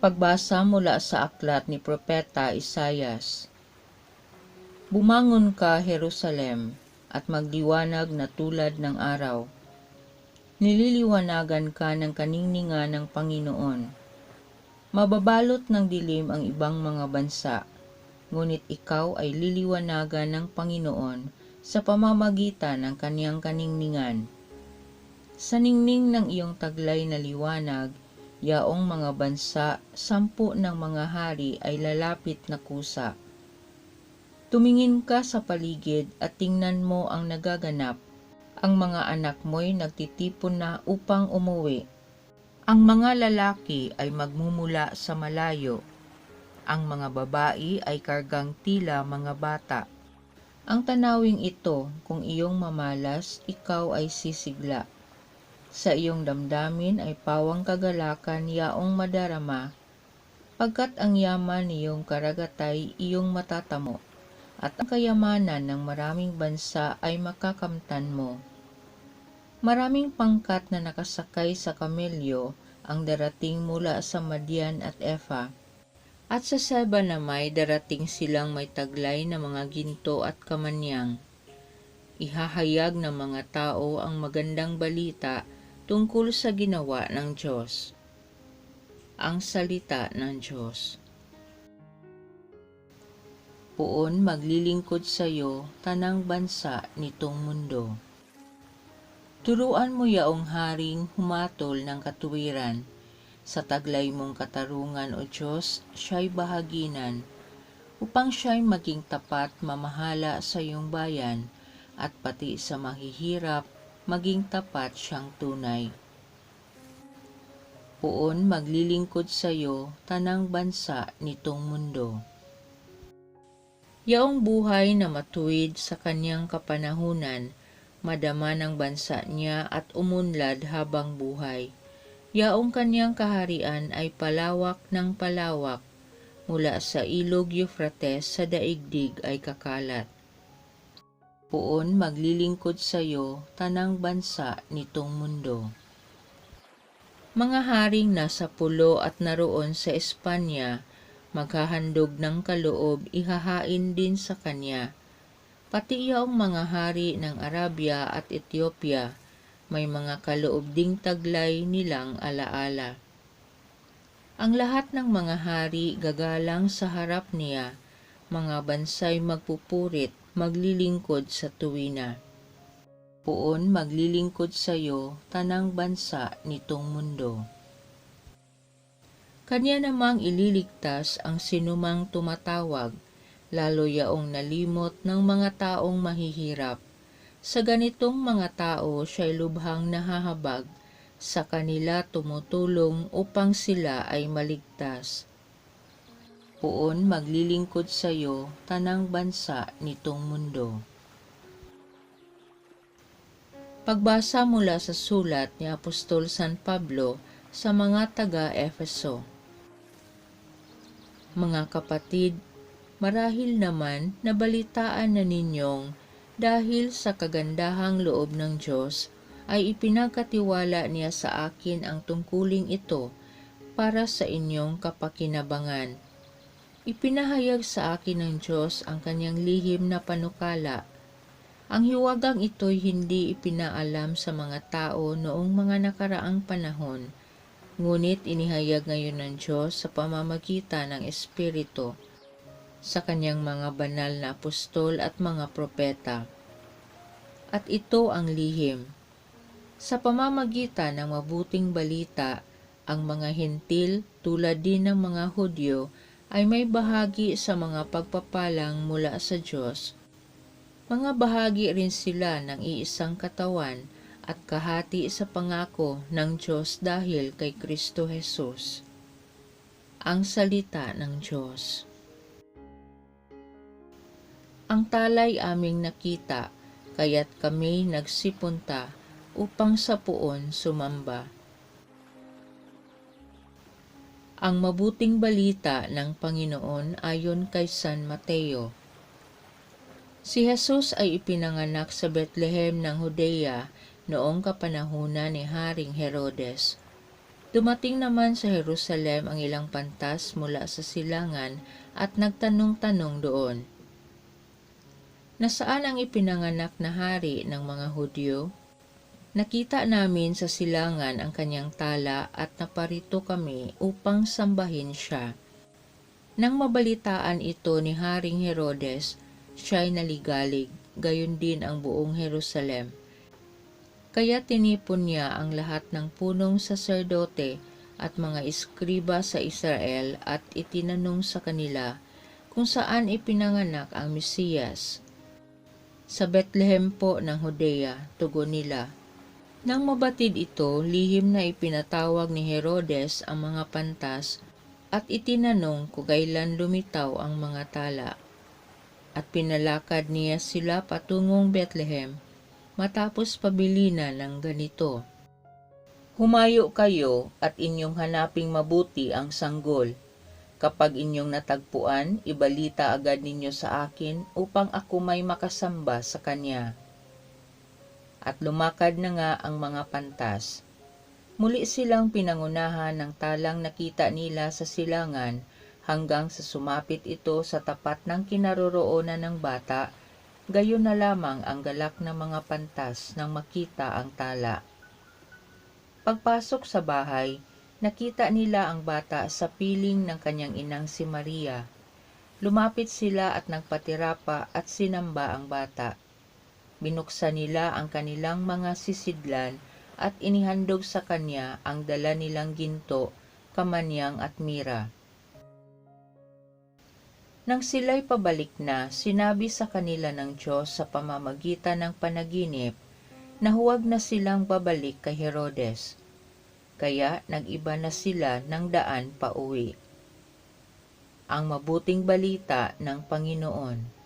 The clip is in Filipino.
Pagbasa mula sa aklat ni Propeta Isayas. Bumangon ka, Jerusalem, at magliwanag na tulad ng araw. Nililiwanagan ka ng kaningningan ng Panginoon. Mababalot ng dilim ang ibang mga bansa, ngunit ikaw ay liliwanagan ng Panginoon sa pamamagitan ng kaniyang kaningningan. Sa ningning ng iyong taglay na liwanag, yaong mga bansa, 10 ng mga hari ay lalapit na kusa. Tumingin ka sa paligid at tingnan mo ang nagaganap. Ang mga anak mo'y nagtitipon na upang umuwi. Ang mga lalaki ay magmumula sa malayo. Ang mga babae ay kargang tila mga bata. Ang tanawing ito, kung iyong mamalas, ikaw ay sisigla. Sa iyong damdamin ay pawang kagalakan yaong madarama, pagkat ang yaman niyong karagatay iyong matatamo, at ang kayamanan ng maraming bansa ay makakamtan mo. Maraming pangkat na nakasakay sa kamelyo ang darating mula sa Madian at Efa, at sa Seba namay darating silang may taglay na mga ginto at kamanyang. Ihahayag ng mga tao ang magandang balita tungkol sa ginawa ng Diyos. Ang salita ng Diyos. Puon maglilingkod sa iyo tanang bansa nitong mundo. Turuan mo yaong haring humatol ng katuwiran. Sa taglay mong katarungan o Diyos, siya'y bahaginan, upang siya'y maging tapat mamahala sa iyong bayan, at pati sa mahihirap, maging tapat siyang tunay. Puon maglilingkod sa iyo tanang bansa nitong mundo. Yaong buhay na matuwid sa kanyang kapanahunan, madama ng bansa niya at umunlad habang buhay. Yaong kanyang kaharian ay palawak ng palawak, mula sa ilog Euphrates sa daigdig ay kakalat. Puon maglilingkod sa iyo tanang bansa nitong mundo. Mga haring nasa pulo at naroon sa Espanya, maghahandog ng kaloob ihahain din sa kanya. Pati yaong mga hari ng Arabia at Ethiopia, may mga kaloob ding taglay nilang alaala. Ang lahat ng mga hari gagalang sa harap niya, mga bansay magpupurit, maglilingkod sa tuwina. Puon maglilingkod sa iyo tanang bansa nitong mundo. Kanya namang ililigtas ang sinumang tumatawag, lalo yaong nalimot ng mga taong mahihirap. Sa ganitong mga tao siya'y lubhang nahahabag, sa kanila tumutulong upang sila ay maligtas. Puon maglilingkod sa iyo tanang bansa nitong mundo. Pagbasa mula sa sulat ni Apostol San Pablo sa mga taga-Efeso. Mga kapatid, marahil naman nabalitaan na ninyong dahil sa kagandahang loob ng Diyos ay ipinagkatiwala niya sa akin ang tungkuling ito para sa inyong kapakinabangan. Ipinahayag sa akin ng Diyos ang kanyang lihim na panukala. Ang hiwagang ito'y hindi ipinaalam sa mga tao noong mga nakaraang panahon, ngunit inihayag ngayon ng Diyos sa pamamagitan ng Espiritu, sa kanyang mga banal na apostol at mga propeta. At ito ang lihim. Sa pamamagitan ng mabuting balita, ang mga hentil tulad din ng mga Hudyo ay may bahagi sa mga pagpapalang mula sa Diyos. Mga bahagi rin sila ng iisang katawan at kahati sa pangako ng Diyos dahil kay Kristo Jesus. Ang salita ng Diyos. Ang talay aming nakita, kaya't kami nagsipunta upang sa puon sumamba. Ang mabuting balita ng Panginoon ayon kay San Mateo. Si Jesus ay ipinanganak sa Bethlehem ng Judea noong kapanahunan ni Haring Herodes. Dumating naman sa Jerusalem ang ilang pantas mula sa silangan at nagtanong-tanong doon, "Nasaan ang ipinanganak na hari ng mga Hudyo? Nakita namin sa silangan ang kanyang tala at naparito kami upang sambahin siya." Nang mabalitaan ito ni Haring Herodes, siya'y naligalig, gayon din ang buong Jerusalem. Kaya tinipon niya ang lahat ng punong saserdote at mga eskriba sa Israel at itinanong sa kanila kung saan ipinanganak ang Mesiyas. "Sa Bethlehem po ng Judea," tugon nila. Nang mabatid ito, lihim na ipinatawag ni Herodes ang mga pantas at itinanong kung kailan lumitaw ang mga tala. At pinalakad niya sila patungong Bethlehem. Matapos pabilinan ng ganito, "Humayo kayo at inyong hanaping mabuti ang sanggol. Kapag inyong natagpuan, ibalita agad ninyo sa akin upang ako may makasamba sa kanya." At lumakad na nga ang mga pantas. Muli silang pinangunahan ng talang nakita nila sa silangan hanggang sa sumapit ito sa tapat ng kinaroroonan ng bata. Gayon na lamang ang galak ng mga pantas nang makita ang tala. Pagpasok sa bahay, nakita nila ang bata sa piling ng kanyang inang si Maria. Lumapit sila at nagpatirapa at sinamba ang bata. Binuksan nila ang kanilang mga sisidlan at inihandog sa kanya ang dala nilang ginto, kamanyang at mira. Nang sila'y pabalik na, sinabi sa kanila ng Diyos sa pamamagitan ng panaginip na huwag na silang babalik kay Herodes. Kaya nag-iba na sila ng daan pauwi. Ang mabuting balita ng Panginoon.